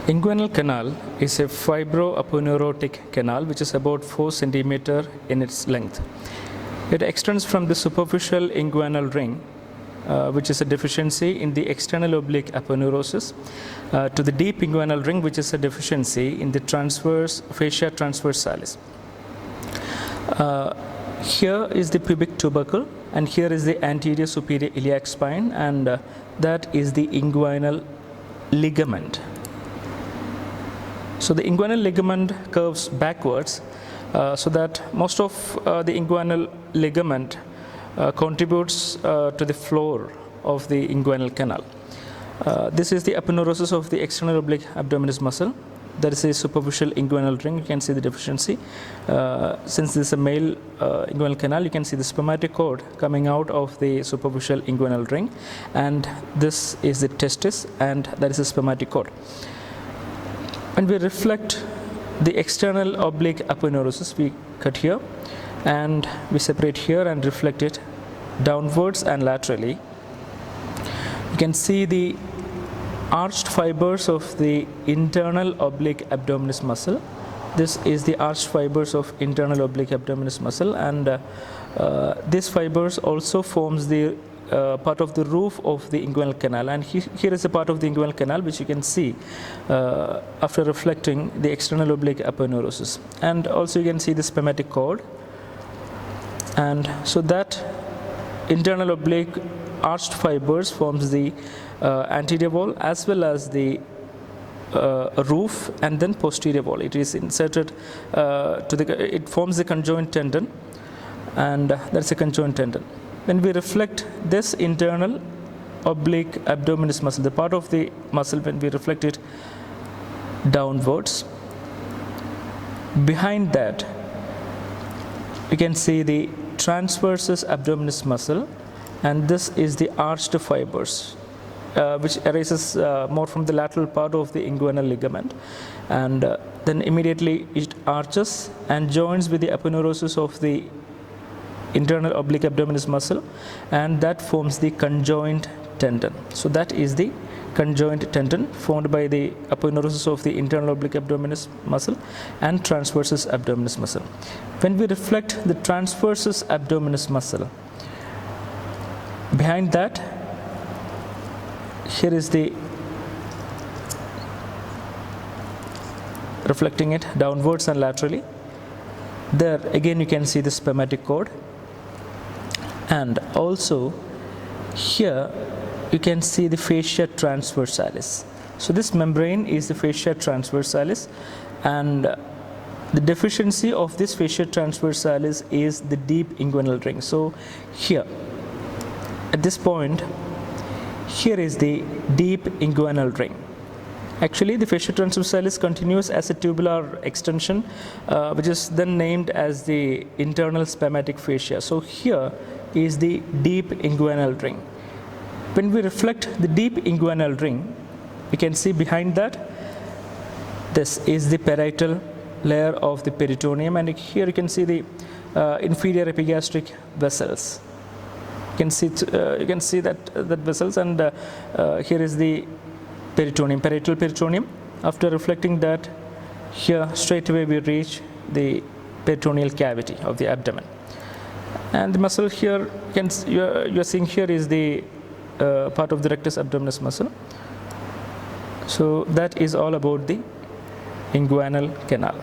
Inguinal canal is a fibro-aponeurotic canal which is about 4 cm in its length. It extends from the superficial inguinal ring, which is a deficiency in the external oblique aponeurosis, to the deep inguinal ring, which is a deficiency in the fascia transversalis. Here is the pubic tubercle, and here is the anterior superior iliac spine, and that is the inguinal ligament. So the inguinal ligament curves backwards, so that most of the inguinal ligament contributes to the floor of the inguinal canal. This is the aponeurosis of the external oblique abdominis muscle. There is a superficial inguinal ring. You can see the deficiency. Since this is a male inguinal canal, you can see the spermatic cord coming out of the superficial inguinal ring, and this is the testis, and that is the spermatic cord. When we reflect the external oblique aponeurosis, we cut here and we separate here and reflect it downwards and laterally. You can see the arched fibers of the internal oblique abdominis muscle. This is the arched fibers of internal oblique abdominis muscle, and these fibers also forms the part of the roof of the inguinal canal, and here is a part of the inguinal canal which you can see after reflecting the external oblique aponeurosis, and also you can see the spermatic cord. And so that internal oblique arched fibers forms the anterior wall as well as the roof, and then posterior wall. It is inserted it forms the conjoint tendon, and that's a conjoint tendon. When we reflect this internal oblique abdominis muscle, the part of the muscle, when we reflect it downwards, behind that you can see the transversus abdominis muscle, and this is the arched fibers which arises more from the lateral part of the inguinal ligament, and then immediately it arches and joins with the aponeurosis of the internal oblique abdominis muscle, and that forms the conjoint tendon. So that is the conjoint tendon formed by the aponeurosis of the internal oblique abdominis muscle and transversus abdominis muscle. When we reflect the transversus abdominis muscle, behind that, here is the reflecting it downwards and laterally. There again you can see the spermatic cord, and also here you can see the fascia transversalis. So this membrane is the fascia transversalis, and the deficiency of this fascia transversalis is the deep inguinal ring. So here at this point, here is the deep inguinal ring. Actually, the fascia transversalis continues as a tubular extension, which is then named as the internal spermatic fascia. So here is the deep inguinal ring. When we reflect the deep inguinal ring, we can see behind that this is the parietal layer of the peritoneum, and here you can see the inferior epigastric vessels. You can see that vessels, and here is the peritoneum, parietal peritoneum. After reflecting that, here straight away we reach the peritoneal cavity of the abdomen. And the muscle here, you are seeing here is the part of the rectus abdominis muscle. So that is all about the inguinal canal.